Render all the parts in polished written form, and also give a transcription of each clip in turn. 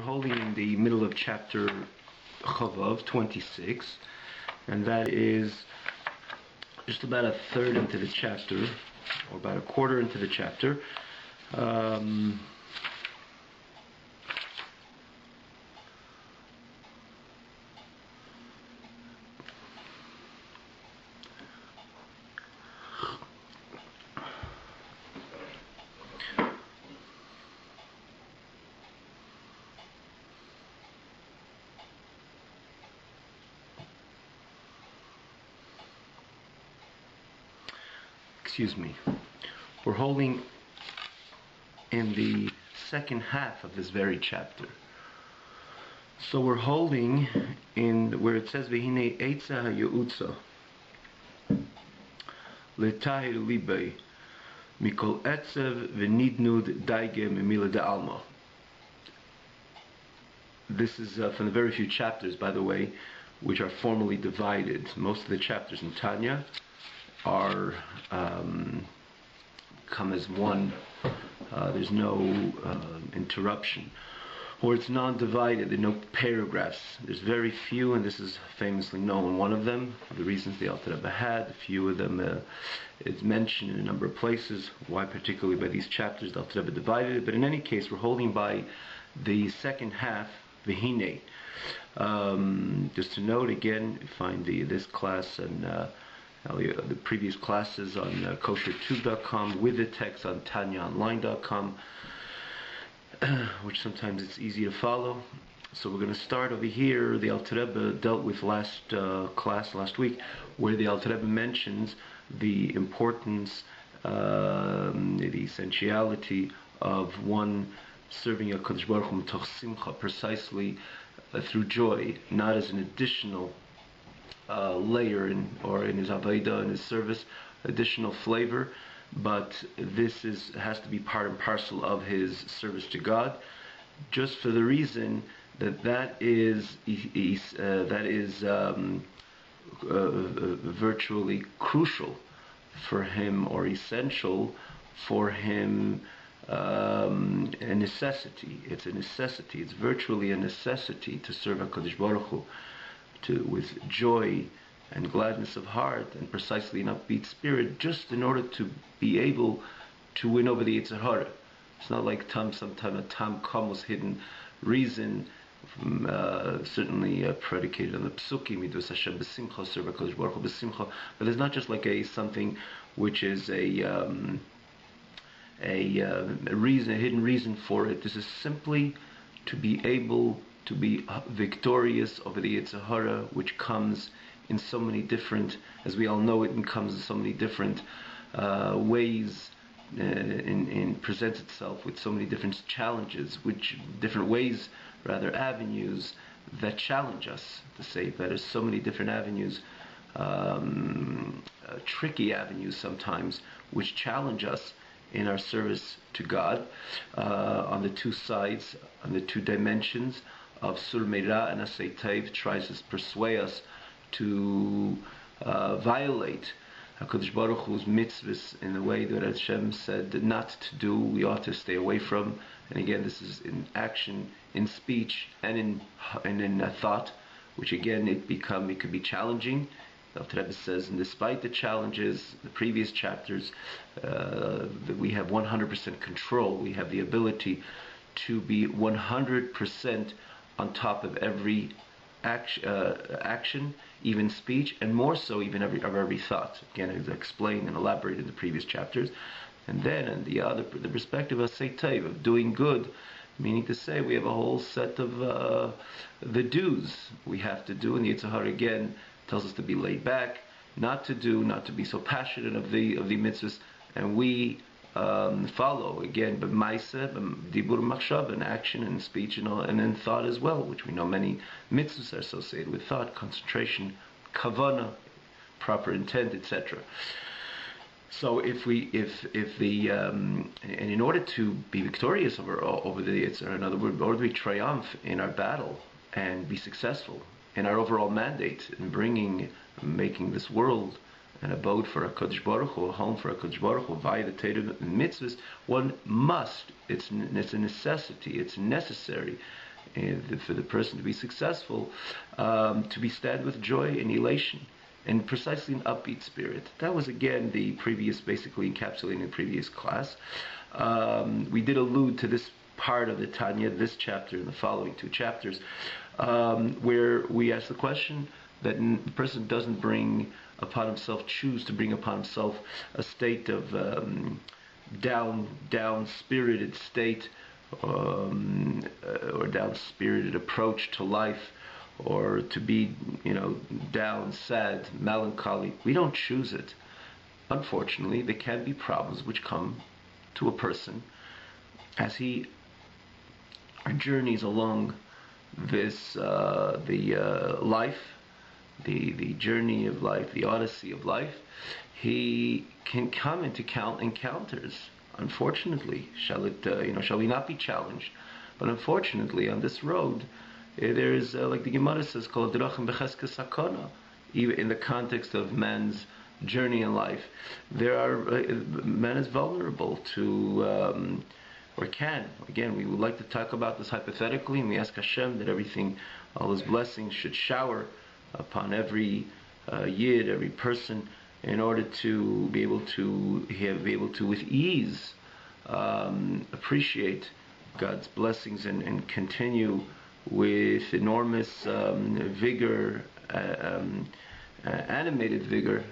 holding in the middle of chapter Chavav 26, and that is just about a third into the chapter, or about a quarter into the chapter. We're holding in the second half of this very chapter. So we're holding in where it says V'hinei eitza ha'ye'utza l'tahir libei mikol etzev v'nidnud daige memila de'alma. This is from the very few chapters, by the way, which are formally divided. Most of the chapters in Tanya are come as one. There's no interruption, or it's non-divided. There are no paragraphs. There's very few, and this is famously known. One of them, for the reasons the Alter Rebbe had, a few of them is mentioned in a number of places. Why particularly by these chapters the Alter Rebbe divided it? But in any case, we're holding by the second half, V'hinei. Just to note again, find this class and the previous classes on koshertube.com with the text on tanyaonline.com, which sometimes it's easy to follow. So we're going to start over here. The Alter Rebbe dealt with last week, where the Alter Rebbe mentions the importance, the essentiality of one serving HaKadosh Baruch Hu mitoch simcha, precisely through joy, not as an additional layer in his avodah, in his service, additional flavor, but this has to be part and parcel of his service to God, just for the reason that is virtually crucial for him, or essential for him, a necessity. It's a necessity. It's virtually a necessity to serve HaKadosh Baruch Hu with joy and gladness of heart, and precisely an upbeat spirit, just in order to be able to win over the Yetzer Hara. It's not like sometime a tam kamos, hidden reason, certainly predicated on the psukim, midus Hashem b'simcha, serve HaKadosh Baruch Hu b'simcha, but it's not just like something which is a hidden reason for it. This is simply to be able to be victorious over the Yetzer Hara, which comes in so many different, as we all know it, comes in so many different ways, presents itself with so many different challenges, avenues that challenge us, to say that there's so many different avenues, tricky avenues sometimes, which challenge us in our service to God, on the two sides, on the two dimensions of Sur Meira and Asay Tov, tries to persuade us to violate HaKadosh Baruch Hu's mitzvahs in the way that Hashem said not to do, we ought to stay away from. And again, this is in action, in speech, and in thought, which again it could be challenging. The Alter Rebbe says, and despite the challenges, the previous chapters, that we have 100% control. We have the ability to be 100% on top of every action, even speech, and more so even of every thought. Again, as explained and elaborated in the previous chapters. And then, in the perspective of Asay Tov, of doing good, meaning to say we have a whole set of the do's we have to do, and the Yetzer Hara again tells us to be laid back, not to be so passionate of the mitzvahs, and we follow again, but ma'aseh, dibur machshav, and action and speech and in thought as well, which we know many mitzvahs are associated with thought, concentration, kavanah, proper intent, etc. So and in order to be victorious over the Yetzer Hara, in other words, in order to be triumph in our battle and be successful in our overall mandate in making this world an abode for HaKadosh Baruch Hu, a home for HaKadosh Baruch Hu, via the Torah and mitzvahs, one must, it's a necessity, it's necessary for the person to be successful, to be stand with joy and elation, and precisely an upbeat spirit. That was again the previous, basically encapsulating the previous class. We did allude to this part of the Tanya, this chapter and the following two chapters, where we ask the question that the person doesn't bring upon himself, choose to bring upon himself a state of down-spirited state, or down-spirited approach to life, or to be, down, sad, melancholy. We don't choose it. Unfortunately, there can be problems which come to a person as he journeys along this life, the journey of life, the odyssey of life. He can come into encounters. Unfortunately, shall we not be challenged? But unfortunately, on this road, there is, like the Gemara says, called Drachim Becheskes Sakana. Even in the context of man's journey in life, man is vulnerable to, or can. Again, we would like to talk about this hypothetically, and we ask Hashem that everything, all His blessings, should shower upon every yid, every person, in order to be able to with ease appreciate God's blessings and continue with enormous vigor, animated vigor,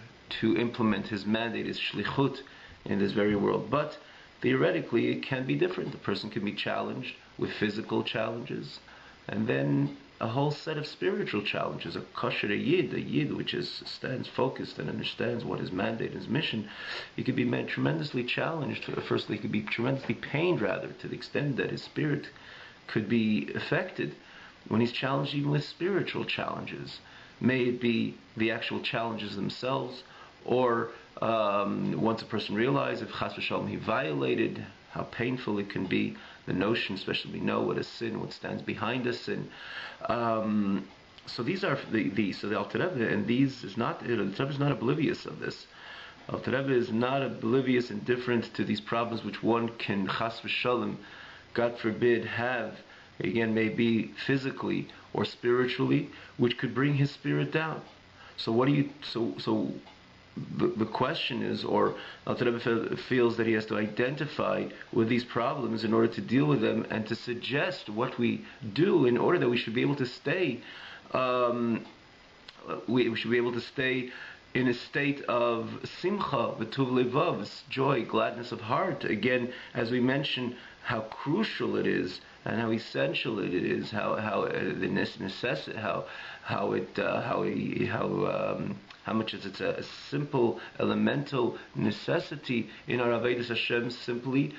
to implement His mandate, His shlichut in this very world. But theoretically, it can be different. The person can be challenged with physical challenges, and then a whole set of spiritual challenges. A kosher yid which stands focused and understands what his mandate, his mission, he could be tremendously challenged. Firstly, he could be tremendously pained, rather, to the extent that his spirit could be affected when he's challenged even with spiritual challenges. May it be the actual challenges themselves, or once a person realizes if chas v'shalom he violated, how painful it can be. The notion, especially we know what is sin, what stands behind a sin. So these are so the Alter Rebbe, and the Alter Rebbe is not oblivious of this. Alter Rebbe is not oblivious, indifferent to these problems which one can chas v'shalom, God forbid, have, again, maybe physically or spiritually, which could bring his spirit down. So what do you? So the question is, or Alter Rebbe feels that he has to identify with these problems in order to deal with them, and to suggest what we do in order that we should be able to stay. We should be able to stay in a state of simcha, v'tuv levav, joy, gladness of heart. Again, as we mentioned, how crucial it is and how essential it is, how much it's a simple, elemental necessity in our avodas Hashem, simply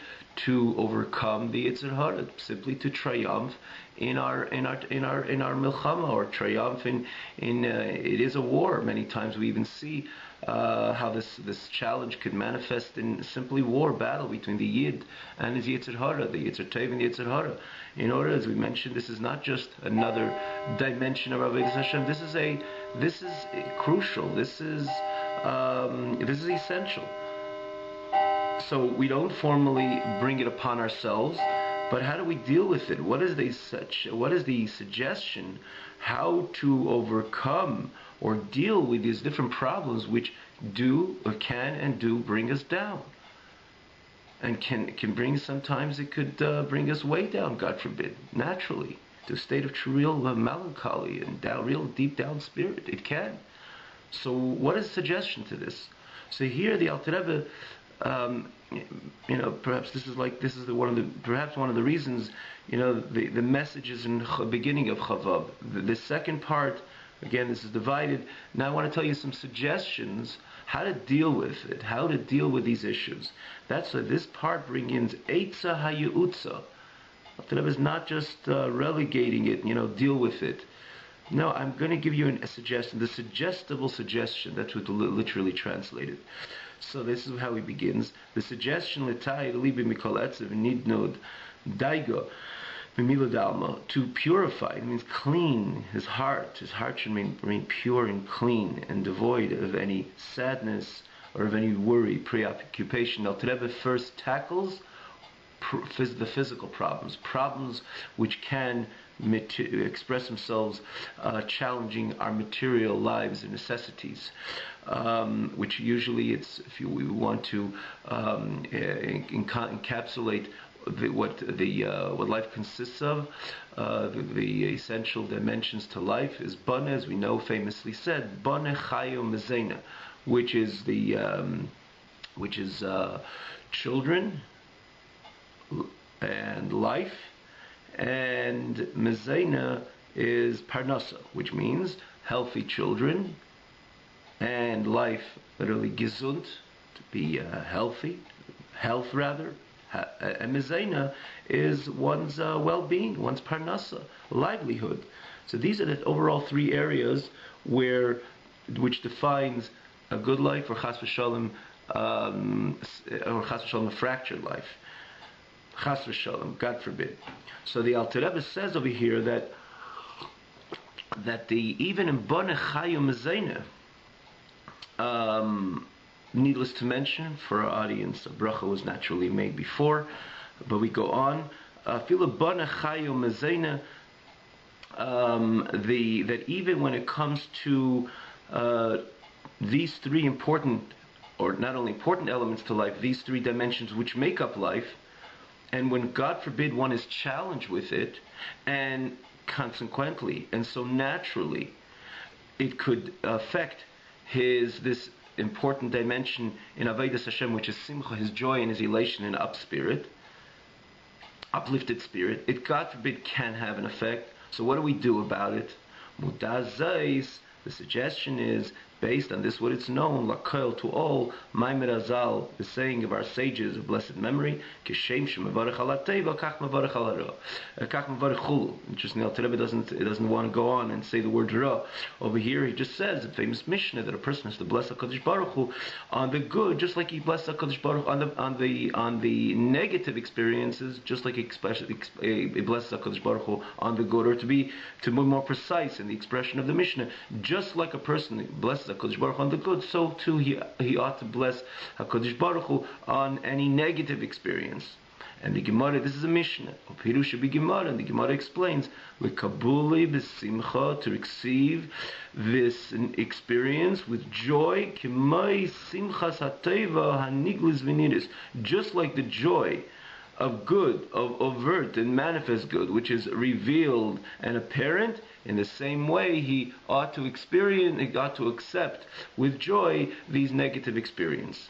to overcome the Yetzer Hara, simply to triumph in our milchama, or triumph in it is a war. Many times we even see how this challenge could manifest in simply war, battle between the Yid and his Yetzer Hara, the Yetzer Tov and the Yetzer Hara. In order, as we mentioned, this is not just another dimension of avodas Hashem. This is crucial. This is essential. So we don't formally bring it upon ourselves, but how do we deal with it? What is the suggestion how to overcome or deal with these different problems which can bring us down? And can bring, sometimes it could bring us way down, God forbid, naturally, to a state of real melancholy and real deep down spirit. It can. So what is the suggestion to this? So here the Alter Rebbe, perhaps this is one of the reasons, the messages in the beginning of Chavav. The second part, again, this is divided. Now I want to tell you some suggestions how to deal with it, how to deal with these issues. That's why this part brings in Eitza HaYeutza. Alter Rebbe is not just relegating it, deal with it. No, I'm going to give you a suggestion, the suggestible suggestion. That's what literally translated. So this is how he begins. The suggestion, L'tayir libi mikol etzev nidnod daigo b'mila dalma, to purify. It means clean his heart. His heart should remain pure and clean and devoid of any sadness or of any worry, preoccupation. Alter Rebbe first tackles the physical problems which can express themselves challenging our material lives and necessities, which usually we want to encapsulate what life consists of. The essential dimensions to life is bana, as we know famously said, bana chayo mezena, which is children and life, and mezena is parnasa, which means healthy children, and life, literally gesund, to be healthy, health rather. And mezena is one's well-being, one's parnasa, livelihood. So these are the overall three areas which defines a good life, or chas v'shalom, a fractured life. Chas v'shalom, God forbid. So the Alter Rebbe says over here that even in Boneh Chayu Mezena, needless to mention, for our audience, a bracha was naturally made before, but we go on. Fila Boneh Chayu Mezena, that even when it comes to these three important, or not only important elements to life, these three dimensions which make up life, and when, God forbid, one is challenged with it, and consequently, and so naturally, it could affect this important dimension in Avodas Hashem, which is simcha, his joy and his elation and uplifted spirit. It, God forbid, can have an effect. So what do we do about it? Mudaz Zais, the suggestion is, based on this, what it's known, Lakel to all, Maimer Azal, the saying of our sages of blessed memory, Kishem Shemavarech ala Teva, Kach Mavarech ala Ra, Kach Mavarech Chul. Interesting, Alter Rebbe doesn't want to go on and say the word Ra. Over here, he just says, the famous Mishnah, that a person has to bless HaKadosh Baruch Hu on the good, just like he blessed HaKadosh Baruch Hu on the negative experiences, just like he blesses HaKadosh Baruch Hu on the good, or to be more precise in the expression of the Mishnah, just like a person blesses HaKadosh Baruch Hu on the good, so too he ought to bless HaKadosh Baruch Hu on any negative experience. And the Gemara, this is a Mishnah, Pirush should be Gemara, and the Gemara explains, L'kabuli b'simcha, to receive this experience with joy, K'may simchas hateva haniglis v'niris, just like the joy of good, of overt and manifest good, which is revealed and apparent. In the same way, he ought to accept with joy these negative experiences.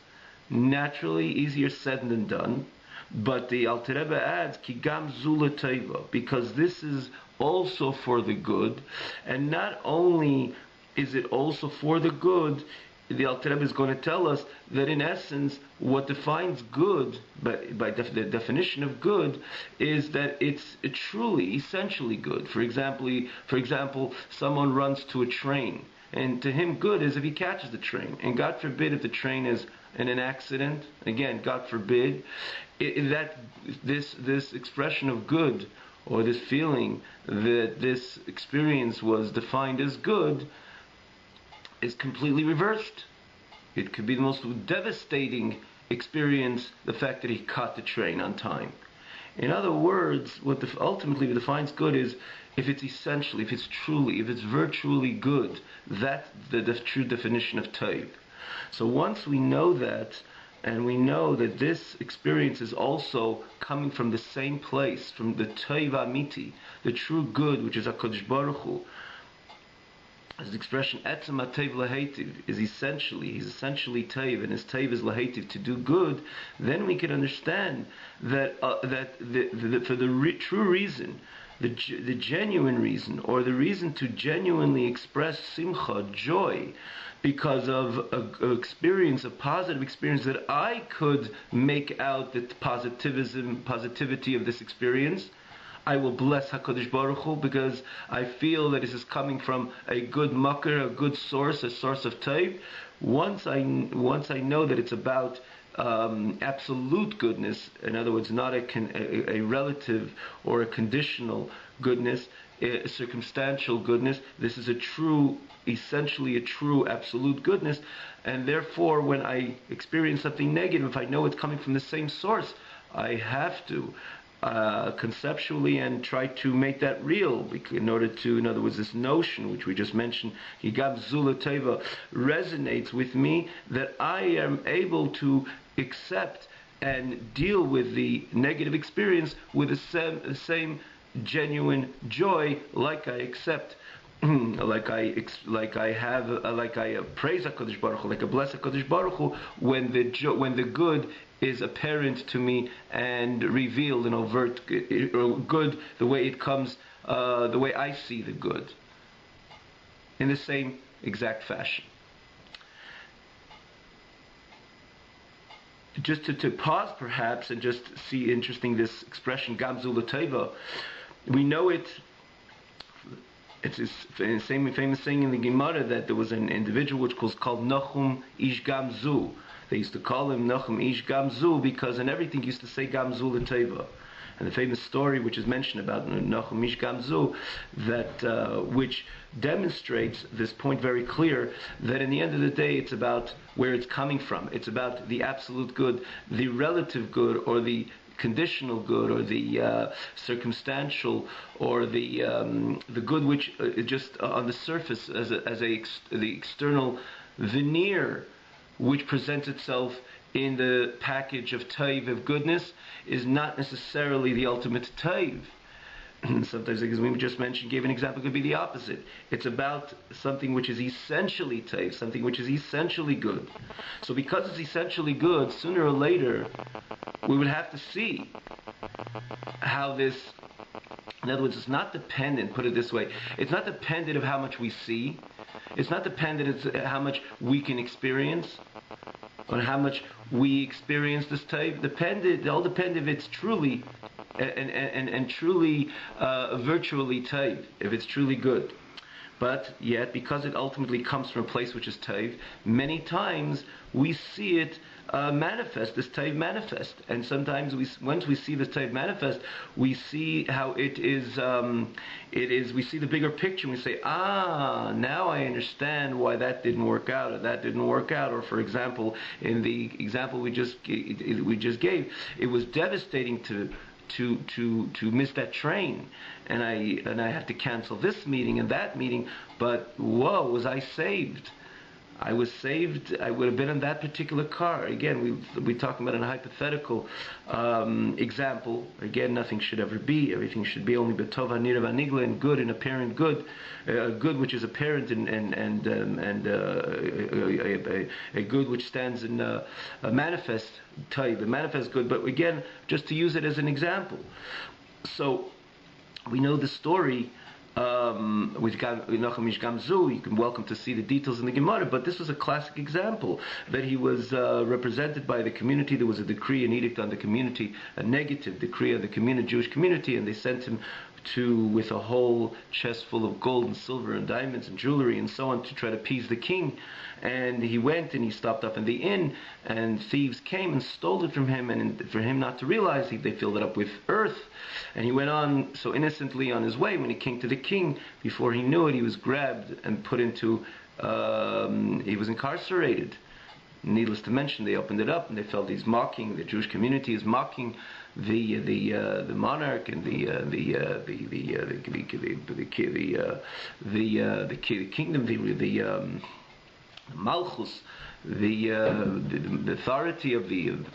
Naturally, easier said than done, but the Alter Rebbe adds, Ki gam zula teva, because this is also for the good, and not only is it also for the good, the Alter Rebbe is going to tell us that in essence, what defines good, by the definition of good, is that it's truly, essentially good. For example, someone runs to a train, and to him good is if he catches the train. And God forbid if the train is in an accident, again, God forbid, this expression of good, or this feeling that this experience was defined as good, is completely reversed. It could be the most devastating experience, the fact that he caught the train on time. In other words, what ultimately defines good is if it's essentially, if it's virtually good. That's the true definition of Tov. So once we know that, and we know that this experience is also coming from the same place, from the Tov Amiti, the true good, which is HaKadosh Baruch Hu, as the expression etzem hatev lahetiv he's essentially tev, and his tev is lahetiv, to do good, then we can understand that for the true reason, the genuine reason, or the reason to genuinely express simcha, joy, because of a experience, a positive experience, that I could make out the positivity of this experience, I will bless HaKadosh Baruch Hu, because I feel that this is coming from a good makar, a good source, a source of Tov. Once I know that it's about absolute goodness, in other words, not a relative or a conditional goodness, a circumstantial goodness, this is essentially a true absolute goodness, and therefore when I experience something negative, if I know it's coming from the same source, I have to conceptually and try to make that real. In other words, this notion which we just mentioned, Higam Zula Teva, resonates with me, that I am able to accept and deal with the negative experience with the same genuine joy, like I accept, like I praise HaKadosh Baruch Hu, like I bless HaKadosh Baruch Hu, when the good is apparent to me and revealed and overt, good the way it comes, the way I see the good, in the same exact fashion. Just to pause perhaps and just see interesting this expression Gamzu L'Teva. We know it. It's the same famous saying in the Gemara that there was an individual which was called Nachum Ish Gamzu. They used to call him Nachum Ish Gamzu because in everything he used to say Gamzu L'Teva. And the famous story which is mentioned about Nachum Ish Gamzu, that which demonstrates this point very clear, that in the end of the day it's about where it's coming from. It's about the absolute good, the relative good, or the conditional good, or the circumstantial, or the good which just on the surface as the external veneer which presents itself in the package of taiv, of goodness, is not necessarily the ultimate taiv. Sometimes, as we just mentioned, gave an example, could be the opposite. It's about something which is essentially taiv, something which is essentially good. So because it's essentially good, sooner or later, we would have to see how this, in other words, it's not dependent, put it this way, it's not dependent of how much we see, it's not dependent of how much we can experience, on how much we experience this type. It all depends if it's truly and truly virtually type, if it's truly good. But yet, because it ultimately comes from a place which is taiv, many times we see it manifest, this taiv manifest. And sometimes once we see this taiv manifest, we see how it is, we see the bigger picture, and we say, now I understand why that didn't work out, or that didn't work out. Or for example, in the example we just gave, it was devastating to miss that train, and I had to cancel this meeting and that meeting, but whoa, was I saved. I was saved. I would have been in that particular car. Again, we're talking about a hypothetical example. Again, nothing should ever be. Everything should be only betov hanira v'nigla, and good and apparent good, good which is apparent and a good which stands in a manifest type, a manifest good. But again, just to use it as an example. So we know the story. With Nachum Ish Gamzu, you can welcome to see the details in the Gemara, but this was a classic example that he was represented by the community. There was a decree, an edict on the community, a negative decree on the Jewish community, and they sent him with a whole chest full of gold and silver and diamonds and jewelry and so on to try to appease the king. And he went and he stopped up in the inn, and thieves came and stole it from him, and for him not to realize, they filled it up with earth, and he went on so innocently on his way. When he came to the king, before he knew it, he was grabbed and put into, he was incarcerated. Needless to mention, they opened it up and they felt he's mocking, the Jewish community is mocking the monarch and the kingdom, the Malchus, the authority of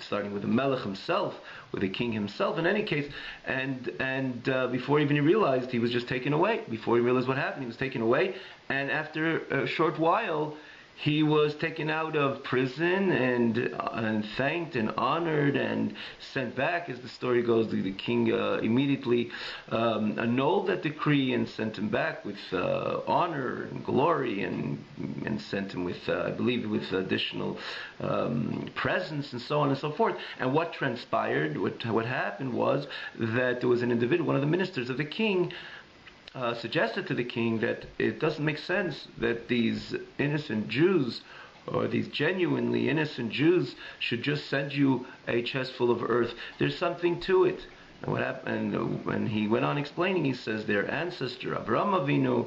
starting with the Melech himself, with the king himself. In any case, and before even he realized, he was just taken away. Before he realized what happened, he was taken away, and after a short while, he was taken out of prison and thanked and honored and sent back. As the story goes, the king immediately annulled that decree and sent him back with honor and glory, and sent him with, I believe, with additional presents and so on and so forth. And what transpired, what happened was that there was an individual, one of the ministers of the king, suggested to the king that it doesn't make sense that these innocent Jews, or these genuinely innocent Jews, should just send you a chest full of earth. There's something to it. And what happened? And when he went on explaining, he says their ancestor Avraham Avinu,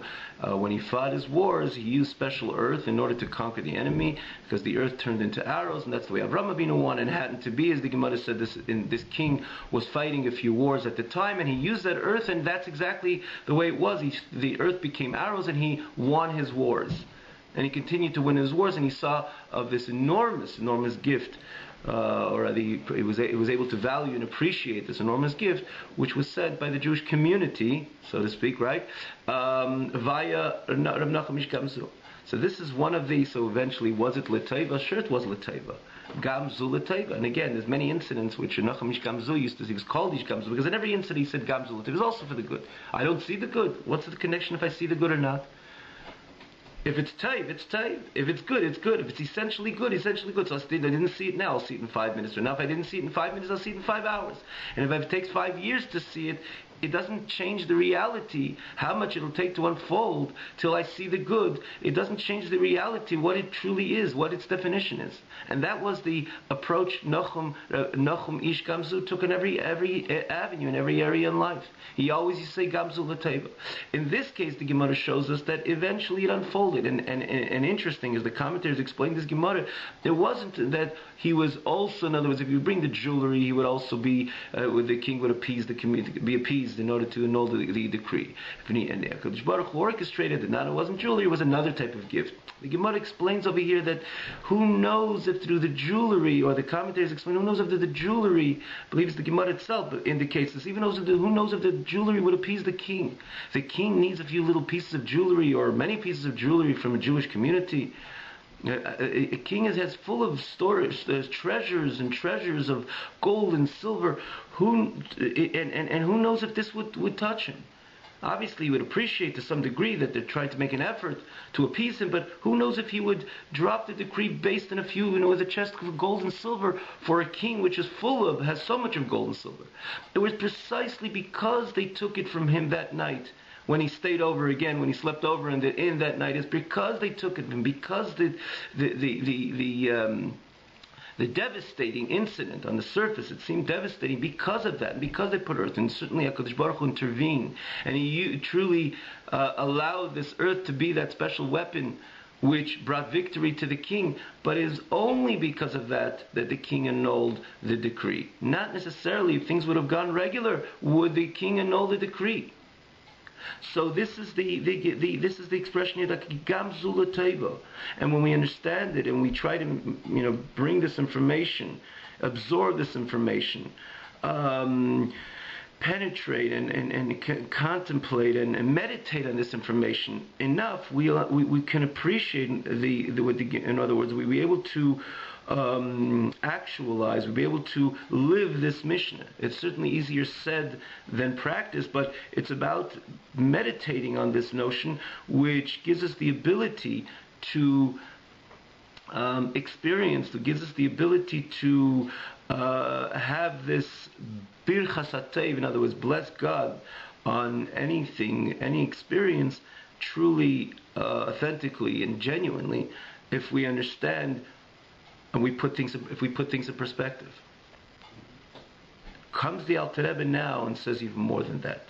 when he fought his wars, he used special earth in order to conquer the enemy, because the earth turned into arrows, and that's the way Avraham Avinu wanted. And it happened to be, as the Gemara said, this king was fighting a few wars at the time, and he used that earth, and that's exactly the way it was. The earth became arrows, and he won his wars. And he continued to win his wars, and he saw of this enormous gift, or rather, he was able to value and appreciate this enormous gift, which was said by the Jewish community, so to speak, right? Via Rav Nachum Ish Gamzu. So this is one of the. So eventually, was it L'Teva? Sure, it was L'Teva. Gamzu L'Teva. And again, there's many incidents which Nachum Ish Gamzu used to. He was called Ish Gamzu because in every incident he said Gamzu L'Teva. It was also for the good. I don't see the good. What's the connection if I see the good or not? If it's taiv, it's taiv. If it's good, it's good. If it's essentially good, essentially good. So I didn't see it now, I'll see it in 5 minutes. Or now if I didn't see it in 5 minutes, I'll see it in 5 hours. And if it takes 5 years to see it, it doesn't change the reality, how much it'll take to unfold till I see the good. It doesn't change the reality, what it truly is, what its definition is. And that was the approach Nachum Ish Gamzu took in every avenue, in every area in life. He always used to say Gamzu L'Teva. In this case, the Gemara shows us that eventually it unfolded. And interesting, as the commentators explain this Gemara, there wasn't that he was also, in other words, if you bring the jewelry, he would also be, the king would appease the community, be appeased in order to annul the decree. And the HaKadosh Baruch Hu orchestrated it. Not it wasn't jewelry, it was another type of gift. The Gemara explains over here that who knows if through the jewelry, or the commentators explain, who knows if the jewelry, believes the Gemara itself indicates this, even who knows if the jewelry would appease the king. The king needs a few little pieces of jewelry, or many pieces of jewelry from a Jewish community. A king is full of storage. There's treasures and treasures of gold and silver. Who knows if this would touch him? Obviously, he would appreciate to some degree that they're trying to make an effort to appease him, but who knows if he would drop the decree based on a few, with a chest of gold and silver for a king which is has so much of gold and silver. It was precisely because they took it from him that night, when he stayed over again, when he slept over in the inn that night, is because they took it from him, because the devastating incident on the surface, it seemed devastating because of that, and because they put earth, and certainly HaKadosh Baruch Hu intervened, and he truly allowed this earth to be that special weapon which brought victory to the king, but it is only because of that the king annulled the decree. Not necessarily, if things would have gone regular, would the king annul the decree. So this is the expression here, like Gamzu L'Teva. And when we understand it and we try to bring this information, absorb this information, penetrate and contemplate and meditate on this information enough, we can appreciate in other words, we'll be able to actualize, we'll be able to live this Mishnah. It's certainly easier said than practiced, but it's about meditating on this notion, which gives us the ability to experience, that gives us the ability to have this birchas hatev, in other words, bless God on anything, any experience, truly, authentically, and genuinely, if we understand and if we put things in perspective. Comes the Alter Rebbe now and says even more than that.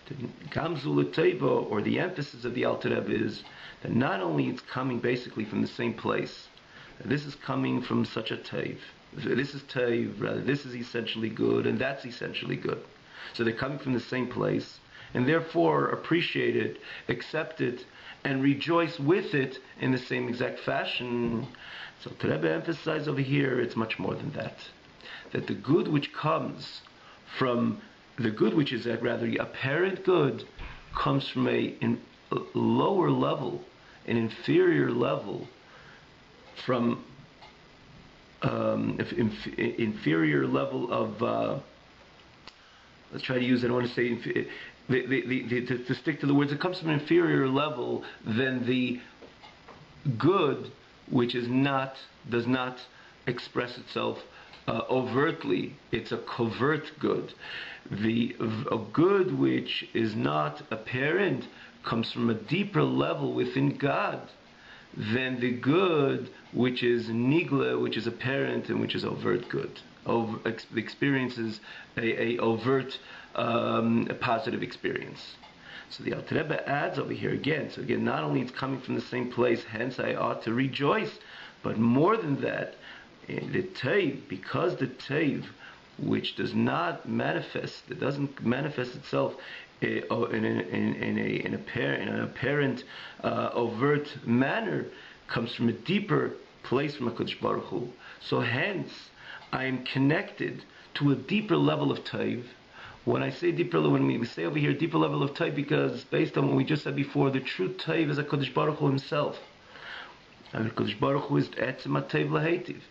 The Gamzu L'Teva, or the emphasis of the Alter Rebbe, is that not only it's coming basically from the same place, this is coming from such a teiv. This is teiv, rather, this is essentially good, and that's essentially good. So they're coming from the same place, and therefore appreciate it, accept it, and rejoice with it in the same exact fashion. So the Rebbe emphasizes over here, it's much more than that. That the good which comes from, the good which is rather apparent good, comes from a lower level, an inferior level, from inferior level of, let's try to use, I don't want to say, to stick to the words, it comes from an inferior level than the good which does not express itself overtly. It's a covert good. A good which is not apparent comes from a deeper level within God than the good which is nigla, which is apparent and which is overt good. experiences a overt a positive experience. So the Alter Rebbe adds over here again. So again, not only it's coming from the same place, hence I ought to rejoice, but more than that, the Teiv, because the Teiv, which does not manifest, it doesn't manifest itself in an apparent overt manner, comes from a deeper place from HaKadosh Baruch Hu. So hence, I am connected to a deeper level of Teiv. When I say deeper, when we say over here deeper level of Teiv, because based on what we just said before, the true Teiv is HaKadosh Baruch Hu himself. And HaKadosh Baruch Hu is Etzem HaTeiv L'Heitiv.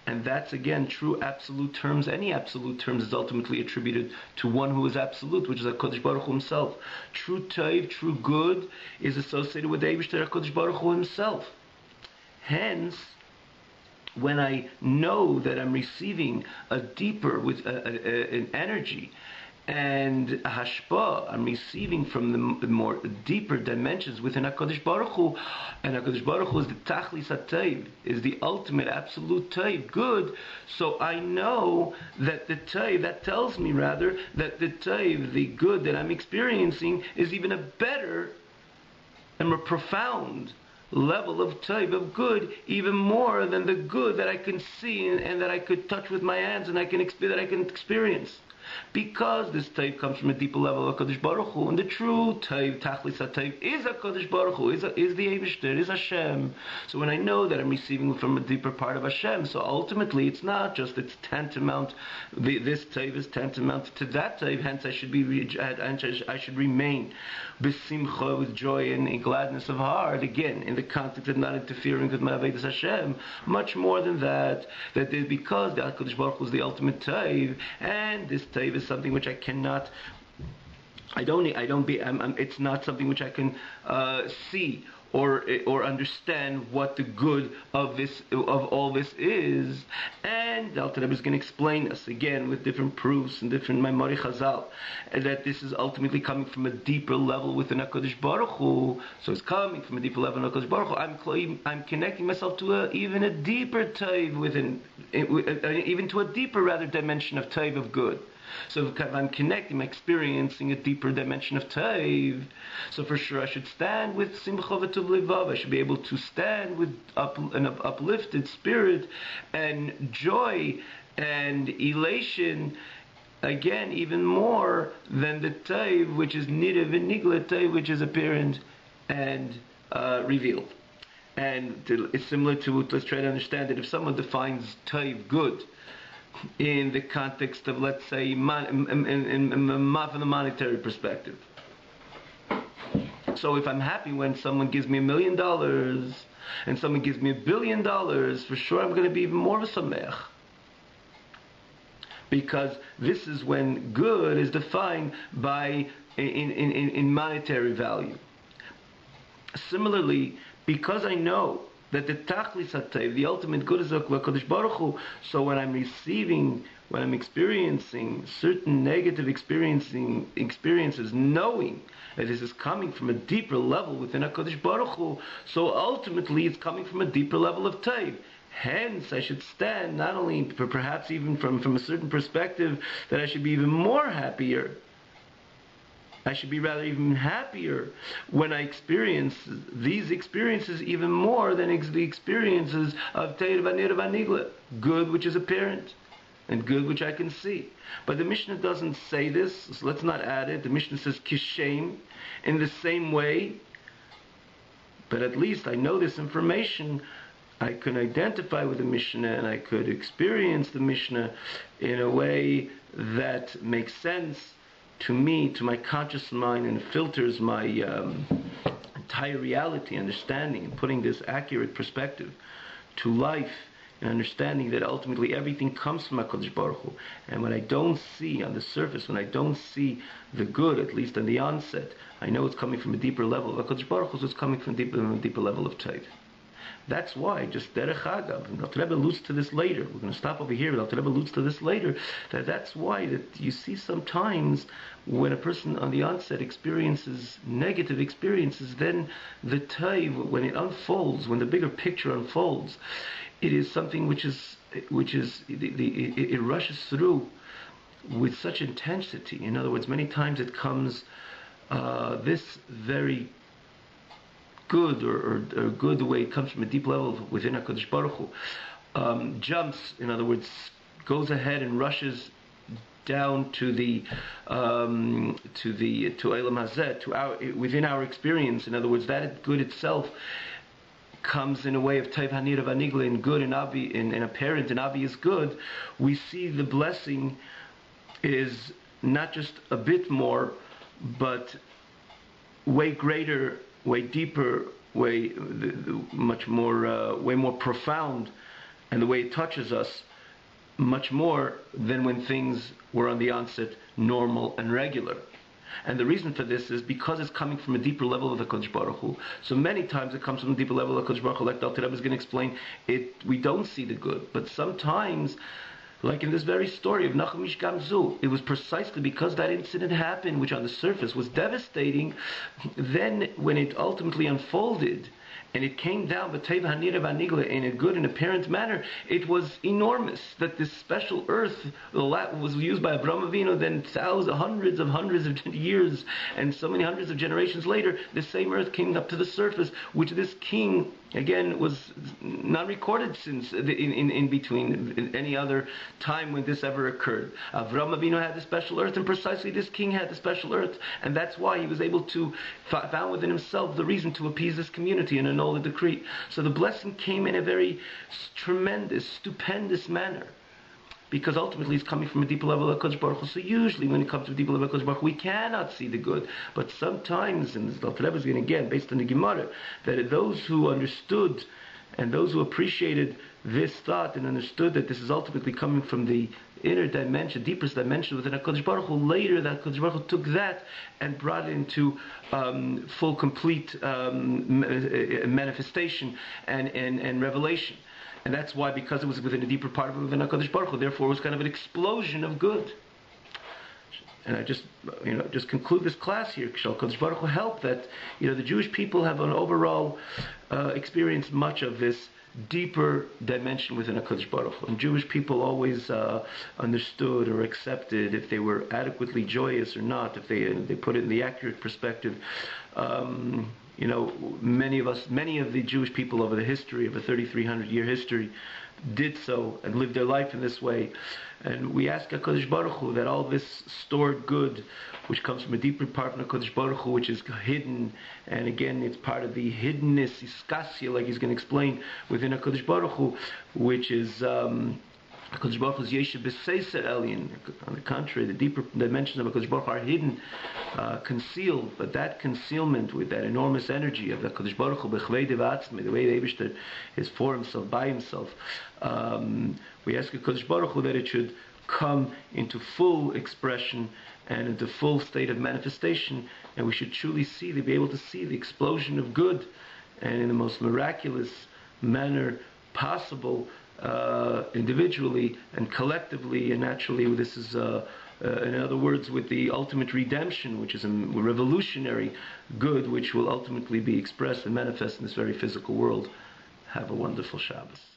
And that's again true absolute terms. Any absolute terms is ultimately attributed to one who is absolute, which is HaKadosh Baruch Hu himself. True Teiv, true good, is associated with the Eibishter HaKadosh Baruch Hu himself. Hence, when I know that I'm receiving a deeper, with an energy, and a hashpah, I'm receiving from the more deeper dimensions within HaKadosh Baruch Hu, and HaKadosh Baruch Hu is the Tachlis HaTeiv, is the ultimate absolute Teiv, good. So I know that the Teiv, that tells me rather, that the Teiv, the good that I'm experiencing, is even a better and more profound level of Teiv, of good, even more than the good that I can see and that I could touch with my hands and that I can experience. Because this Teiv comes from a deeper level of HaKadosh Baruch Hu, and the true Teiv, Tachlis HaTeiv, is HaKadosh Baruch Hu, is the Eibishter, is Hashem. So when I know that I'm receiving from a deeper part of Hashem, so ultimately it's not just, it's tantamount, this Teiv is tantamount to that Teiv, hence I should remain b'simcha, with joy and gladness of heart, again, in the context of not interfering with my Avodas Hashem. Much more than that, because the HaKadosh Baruch Hu is the ultimate Teiv, and this Teiv is something which I cannot, it's not something which I can see or understand what the good of all this is. And the Alter Rebbe is going to explain us again with different proofs and different Maimori Chazal that this is ultimately coming from a deeper level within HaKadosh Baruch Hu. So it's coming from a deeper level in HaKadosh Baruch Hu. I'm connecting myself to even a deeper Teiv even to a deeper rather dimension of Teiv of good. So if I'm connecting, I'm experiencing a deeper dimension of Teiv. So for sure I should stand with Simcha v'Tuv Levav. I should be able to stand with an uplifted spirit and joy and elation, again, even more than the Teiv, which is Nidav and Nigla Teiv, which is apparent and revealed. And it's similar to, let's try to understand that if someone defines Teiv good in the context of, let's say, from the monetary perspective. So if I'm happy when someone gives me $1 million and someone gives me $1 billion, for sure I'm going to be even more of a sameach. Because this is when good is defined by in monetary value. Similarly, because I know that the Tachlis HaTeiv, the ultimate good, is HaKadosh Baruch Hu. So when I'm experiencing certain negative experiences, knowing that this is coming from a deeper level within HaKadosh Baruch Hu, so ultimately it's coming from a deeper level of Teiv. Hence, I should stand not only, perhaps even from a certain perspective, that I should be even more happier. I should be rather even happier when I experience these experiences even more than the experiences of Teir Vanir Vanigla, good which is apparent and good which I can see. But the Mishnah doesn't say this, so let's not add it. The Mishnah says kishem in the same way, but at least I know this information. I can identify with the Mishnah and I could experience the Mishnah in a way that makes sense to me, to my conscious mind, and filters my entire reality, understanding, and putting this accurate perspective to life, and understanding that ultimately everything comes from HaKadosh Baruch Hu. And when I don't see on the surface, when I don't see the good, at least on the onset, I know it's coming from a deeper level of HaKadosh Baruch Hu, so it's coming from a deeper level of Teiv. That's why, just derech agav, and Alter Rebbe alludes to this later. We're going to stop over here, but Alter Rebbe alludes to this later. That's why that you see sometimes when a person on the onset experiences negative experiences, then the Teiv, when it unfolds, when the bigger picture unfolds, it is something which is which is it rushes through with such intensity. In other words, many times it comes this very good or good the way it comes from a deep level within HaKadosh Baruch Hu, jumps, in other words, goes ahead and rushes down to the to Eilam Hazeh, to our within our experience. In other words, that good itself comes in a way of Teiv Hanira Vanigla, in good and Abi, in apparent and obvious good. We see the blessing is not just a bit more, but way greater, way deeper, way much more, way more profound, and the way it touches us much more than when things were on the onset normal and regular. And the reason for this is because it's coming from a deeper level of the Kodesh Baruch Hu. So many times it comes from a deeper level of the Kodesh Baruch Hu, like the Alter Rebbe is going to explain it. We don't see the good, but sometimes, like in this very story of Nachum Ish Gamzu, it was precisely because that incident happened, which on the surface was devastating. Then, when it ultimately unfolded, and it came down B'Teiv Hanira V'Anigla in a good and apparent manner, it was enormous that this special earth was used by Avraham Avinu. Then hundreds of years and so many hundreds of generations later, the same earth came up to the surface, which this king again was not recorded since in between any other time when this ever occurred. Avraham Avinu had the special earth, and precisely this king had the special earth, and that's why he was able to found within himself the reason to appease this community and annul the decree. So the blessing came in a very tremendous, stupendous manner, because ultimately it's coming from a deeper level of Kodesh Baruch Hu. So usually when it comes to a deeper level of Kodesh Baruch Hu, we cannot see the good. But sometimes, and the Alter Rebbe is going to, again, based on the Gemara, that those who understood and those who appreciated this thought and understood that this is ultimately coming from the inner dimension, deepest dimension within HaKadosh Baruch Hu, later that HaKadosh Baruch Hu took that and brought it into full, complete manifestation and revelation. And that's why, because it was within a deeper part of within HaKadosh Baruch Hu, therefore it was kind of an explosion of good. And I just conclude this class here. Shall HaKadosh Baruch Hu help that the Jewish people have an overall experienced much of this deeper dimension within HaKadosh Baruch Hu. And Jewish people always understood or accepted if they were adequately joyous or not, if they put it in the accurate perspective. Many of the Jewish people over the history of a 3,300-year history did so and lived their life in this way. And we ask HaKadosh Baruch Hu that all this stored good, which comes from a deeper part of HaKadosh Baruch Hu, which is hidden, and again it's part of the hiddenness, iskasia, like he's going to explain, within HaKadosh Baruch Hu, which is HaKadosh Baruch Hu's Yeshiv B'Seiser Elyon. On the contrary, the deeper dimensions of HaKadosh Baruch Hu are hidden, concealed, but that concealment with that enormous energy of HaKadosh Baruch Hu, B'Chvei Devatzme, the way the Eibishter is for himself, by himself, we ask HaKadosh Baruch Hu that it should come into full expression and into full state of manifestation, and we should truly be able to see the explosion of good, and in the most miraculous manner possible, individually and collectively and naturally. This is in other words, with the ultimate redemption, which is a revolutionary good, which will ultimately be expressed and manifest in this very physical world. Have a wonderful Shabbos.